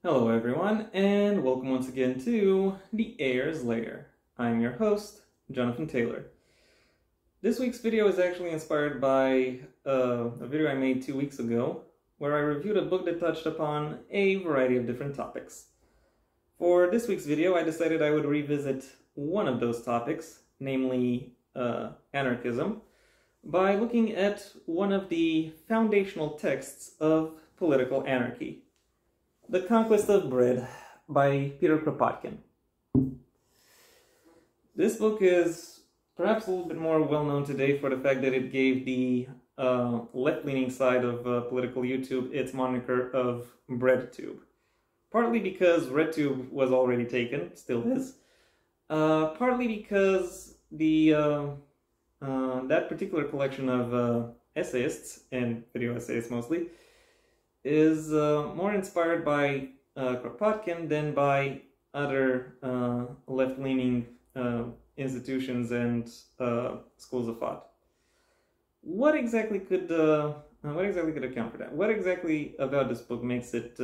Hello everyone, and welcome once again to the Heir's Lair. I'm your host, Jonathan Taylor. This week's video is actually inspired by a video I made 2 weeks ago, where I reviewed a book that touched upon a variety of different topics. For this week's video, I decided I would revisit one of those topics, namely anarchism, by looking at one of the foundational texts of political anarchy. The Conquest of Bread by Peter Kropotkin. This book is perhaps a little bit more well-known today for the fact that it gave the left-leaning side of political YouTube its moniker of BreadTube. Partly because RedTube was already taken, still is. Partly because the that particular collection of essayists, and video essayists mostly, is more inspired by Kropotkin than by other left-leaning institutions and schools of thought. What exactly could account for that? What exactly about this book makes it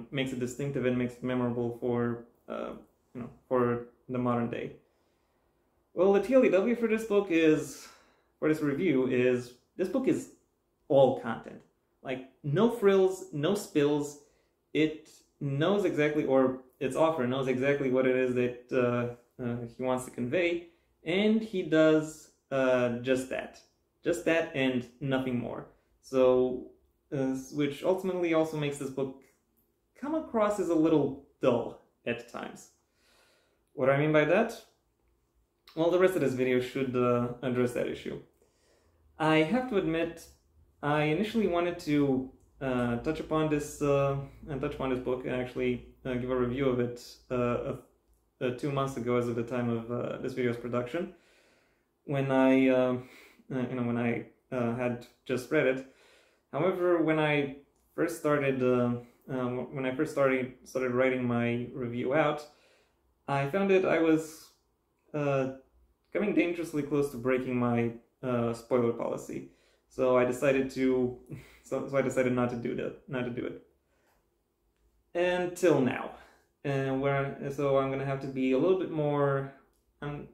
makes it distinctive and makes it memorable for for the modern day? Well, the TLEW for this book is this book is all content. Like, no frills, no spills. It knows exactly, or its author knows exactly what it is that he wants to convey, and he does just that and nothing more. So, which ultimately also makes this book come across as a little dull at times. What do I mean by that? Well, the rest of this video should address that issue. I have to admit, I initially wanted to touch upon this book and actually give a review of it 2 months ago, as of the time of this video's production, when I had just read it. However, when I first started writing my review out, I found that I was coming dangerously close to breaking my spoiler policy. So I decided not to do it until now, so I'm gonna have to be a little bit more. So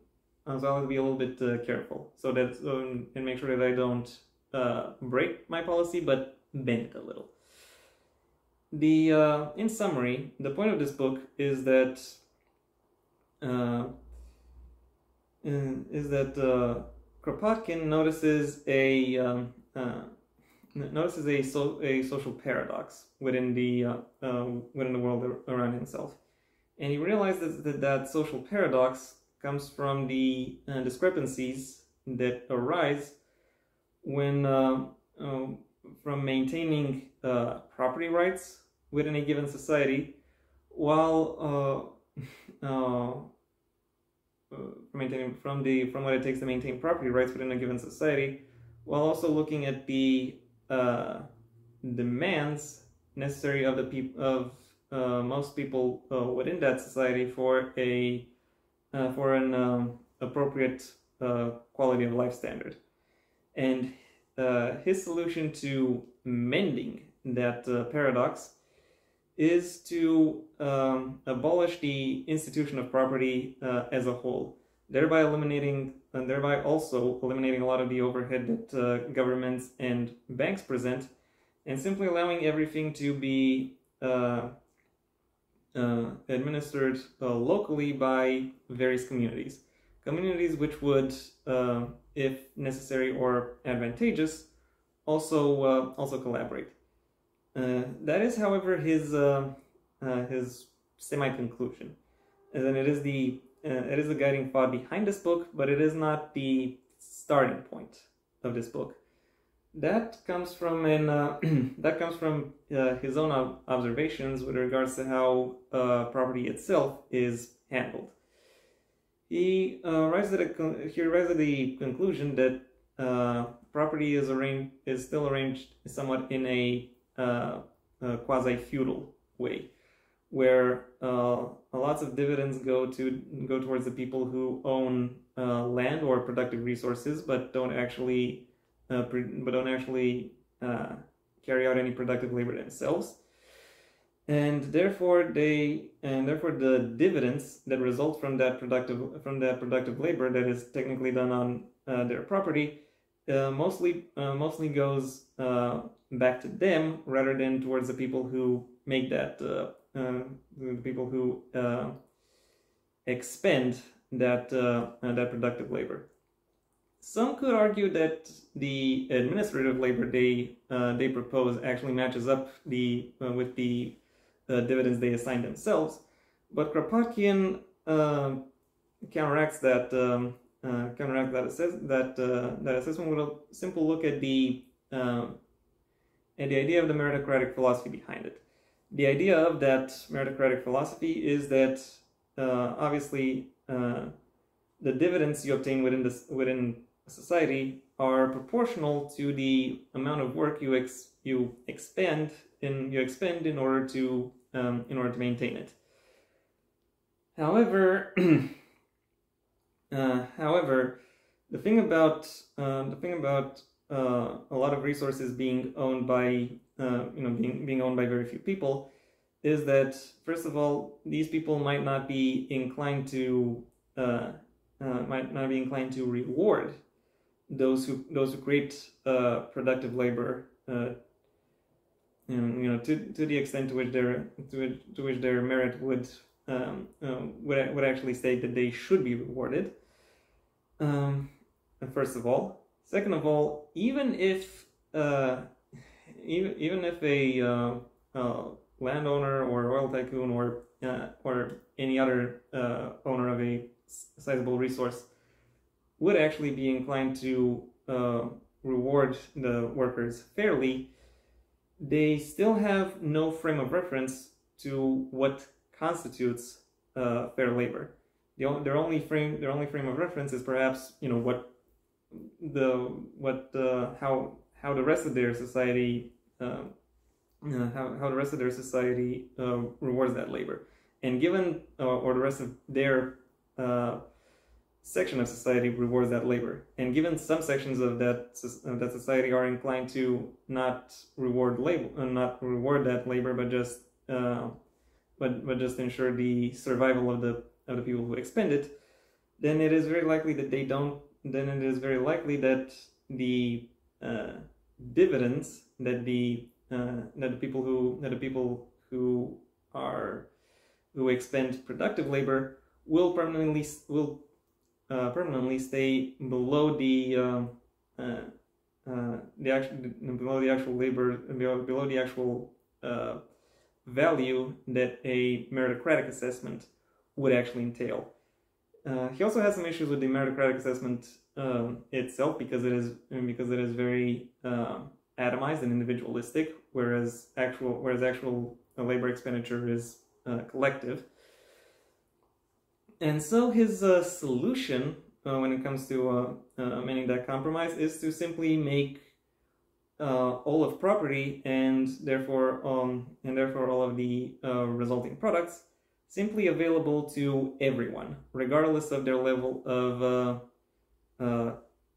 I'll have to be a little bit careful, and make sure that I don't break my policy, but bend it a little. In summary, the point of this book is that Kropotkin notices a social paradox within the world around himself, and he realizes that social paradox comes from the discrepancies that arise when from maintaining property rights within a given society, while from what it takes to maintain property rights within a given society, while also looking at the demands necessary of most people within that society for an appropriate quality of life standard. And his solution to mending that paradox is to abolish the institution of property as a whole, thereby also eliminating a lot of the overhead that governments and banks present, and simply allowing everything to be administered locally by various communities which would, if necessary or advantageous, also collaborate. That is, however, his semi-conclusion, and it is the guiding thought behind this book, but it is not the starting point of this book. That comes from his own observations with regards to how property itself is handled. He arrives at the conclusion that property is still arranged somewhat in a quasi-feudal way, where lots of dividends go towards the people who own land or productive resources, but don't actually carry out any productive labor themselves. and therefore the dividends that result from that productive labor that is technically done on their property mostly goes back to them rather than towards the people who make the people who expend that productive labor. Some could argue that the administrative labor they propose actually matches up with the dividends they assign themselves, but Kropotkin counteracts that assessment with a simple look at the idea of the meritocratic philosophy behind it. The idea of that meritocratic philosophy is that obviously the dividends you obtain within society are proportional to the amount of work you expend in order to maintain it. However, the thing about a lot of resources being owned by being owned by very few people is that, first of all, these people might not be inclined to reward those who create productive labor, to the extent to which their merit would actually state that they should be rewarded. First of all, second of all, even if a landowner or oil tycoon or any other owner of a sizable resource would actually be inclined to reward the workers fairly, they still have no frame of reference to what constitutes fair labor. Their only frame of reference is perhaps how the rest of their society rewards that labor, and given or the rest of their section of society rewards that labor, and given some sections of that society are inclined to not reward that labor, but just ensure the survival of the people who expend it, then it is very likely that they don't. Then it is very likely that the dividends that the people who expend productive labor will permanently stay below the actual value that a meritocratic assessment would actually entail. He also has some issues with the meritocratic assessment itself because it is very atomized and individualistic, whereas actual labor expenditure is collective. And so his solution when it comes to amending that compromise is to simply make all of property and therefore all of the resulting products simply available to everyone, regardless of their level of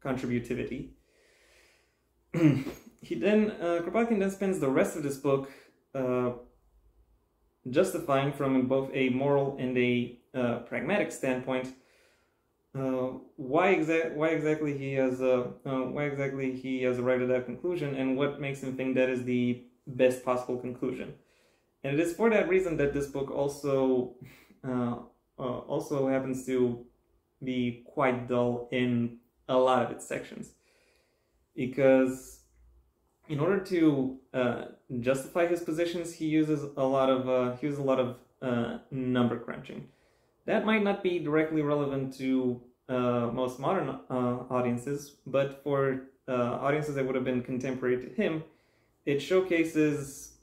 contributivity. Kropotkin then spends the rest of this book justifying from both a moral and a pragmatic standpoint why exactly he has arrived at that conclusion and what makes him think that is the best possible conclusion. And it is for that reason that this book also happens to be quite dull in a lot of its sections, because in order to justify his positions, he uses a lot of number crunching. That might not be directly relevant to most modern audiences, but for audiences that would have been contemporary to him, it showcases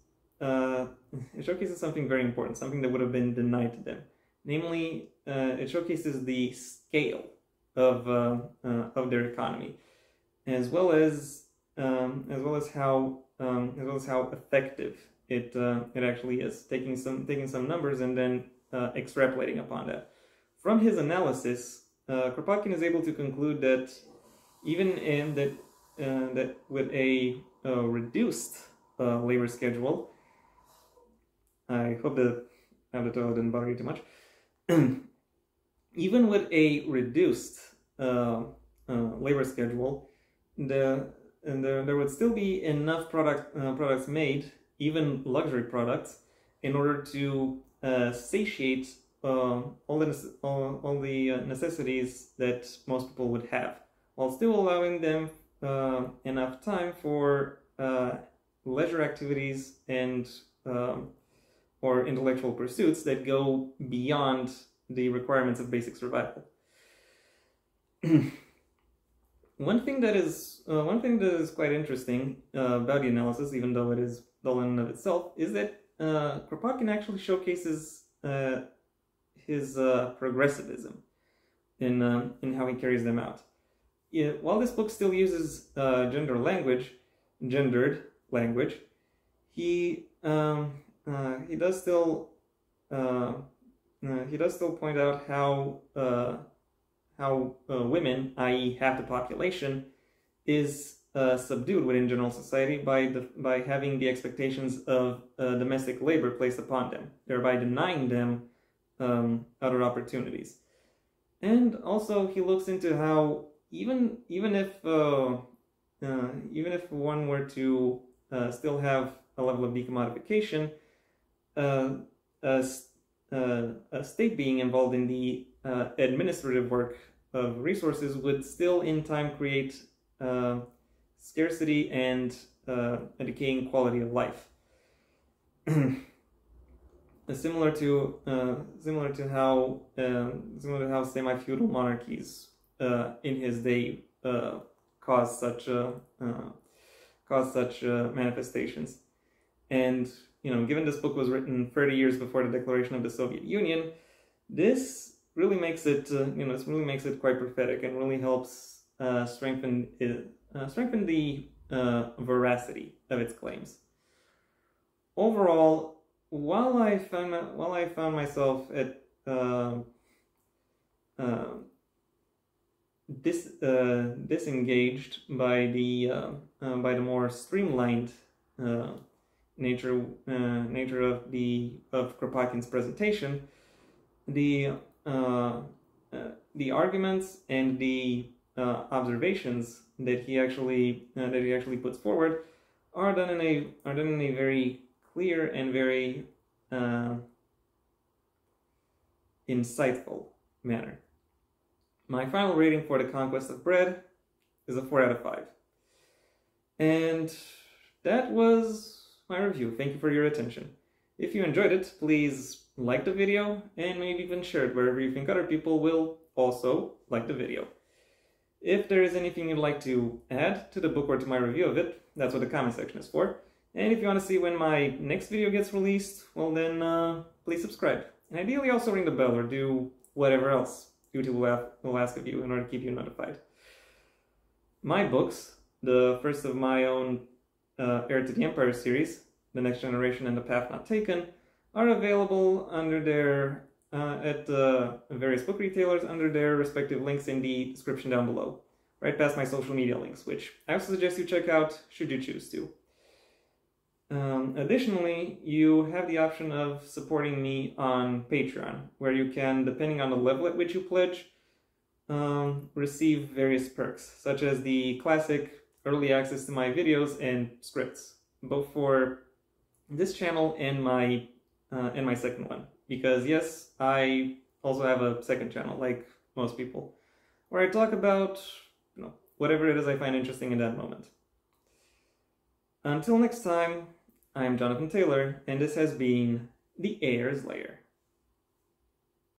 something very important, something that would have been denied to them. Namely, it showcases the scale of their economy, as well as how effective it actually is. Taking some numbers and then extrapolating upon that. From his analysis, Kropotkin is able to conclude that even that with a reduced labor schedule, I hope the title didn't bother you too much. Even with a reduced labor schedule, there would still be enough products made, even luxury products, in order to satiate all the necessities that most people would have, while still allowing them enough time for leisure activities and or intellectual pursuits that go beyond the requirements of basic survival. One thing that is quite interesting about the analysis, even though it is dull in and of itself, is that Kropotkin actually showcases his progressivism in how he carries them out. While this book still uses gendered language, he does still point out how women, i.e., half the population, is subdued within general society by having the expectations of domestic labor placed upon them, thereby denying them other opportunities. And also, he looks into how even if one were to still have a level of decommodification, a state being involved in the administrative work of resources would still in time create scarcity and a decaying quality of life. Similar to how semi-feudal monarchies in his day caused such manifestations. And given this book was written 30 years before the declaration of the Soviet Union, this really makes it quite prophetic and really helps strengthen the veracity of its claims. Overall, while I found myself at disengaged by the more streamlined nature of Kropotkin's presentation, the arguments and the observations that he actually puts forward are done in a very clear and very insightful manner. My final rating for The Conquest of Bread is a 4 out of 5. And that was my review. Thank you for your attention. If you enjoyed it, please like the video and maybe even share it wherever you think other people will also like the video. If there is anything you'd like to add to the book or to my review of it, that's what the comment section is for. And if you want to see when my next video gets released, well then, please subscribe. And ideally also ring the bell or do whatever else YouTube will ask of you in order to keep you notified. My books, the first of my own Heir to the Empire series, The Next Generation and The Path Not Taken, are available under their at various book retailers under their respective links in the description down below, right past my social media links, which I also suggest you check out should you choose to. Additionally, you have the option of supporting me on Patreon, where you can, depending on the level at which you pledge, receive various perks, such as the classic early access to my videos and scripts, both for this channel and my second one. Because yes, I also have a second channel, like most people, where I talk about whatever it is I find interesting in that moment. Until next time, I am Jonathan Taylor, and this has been the Heir's Lair.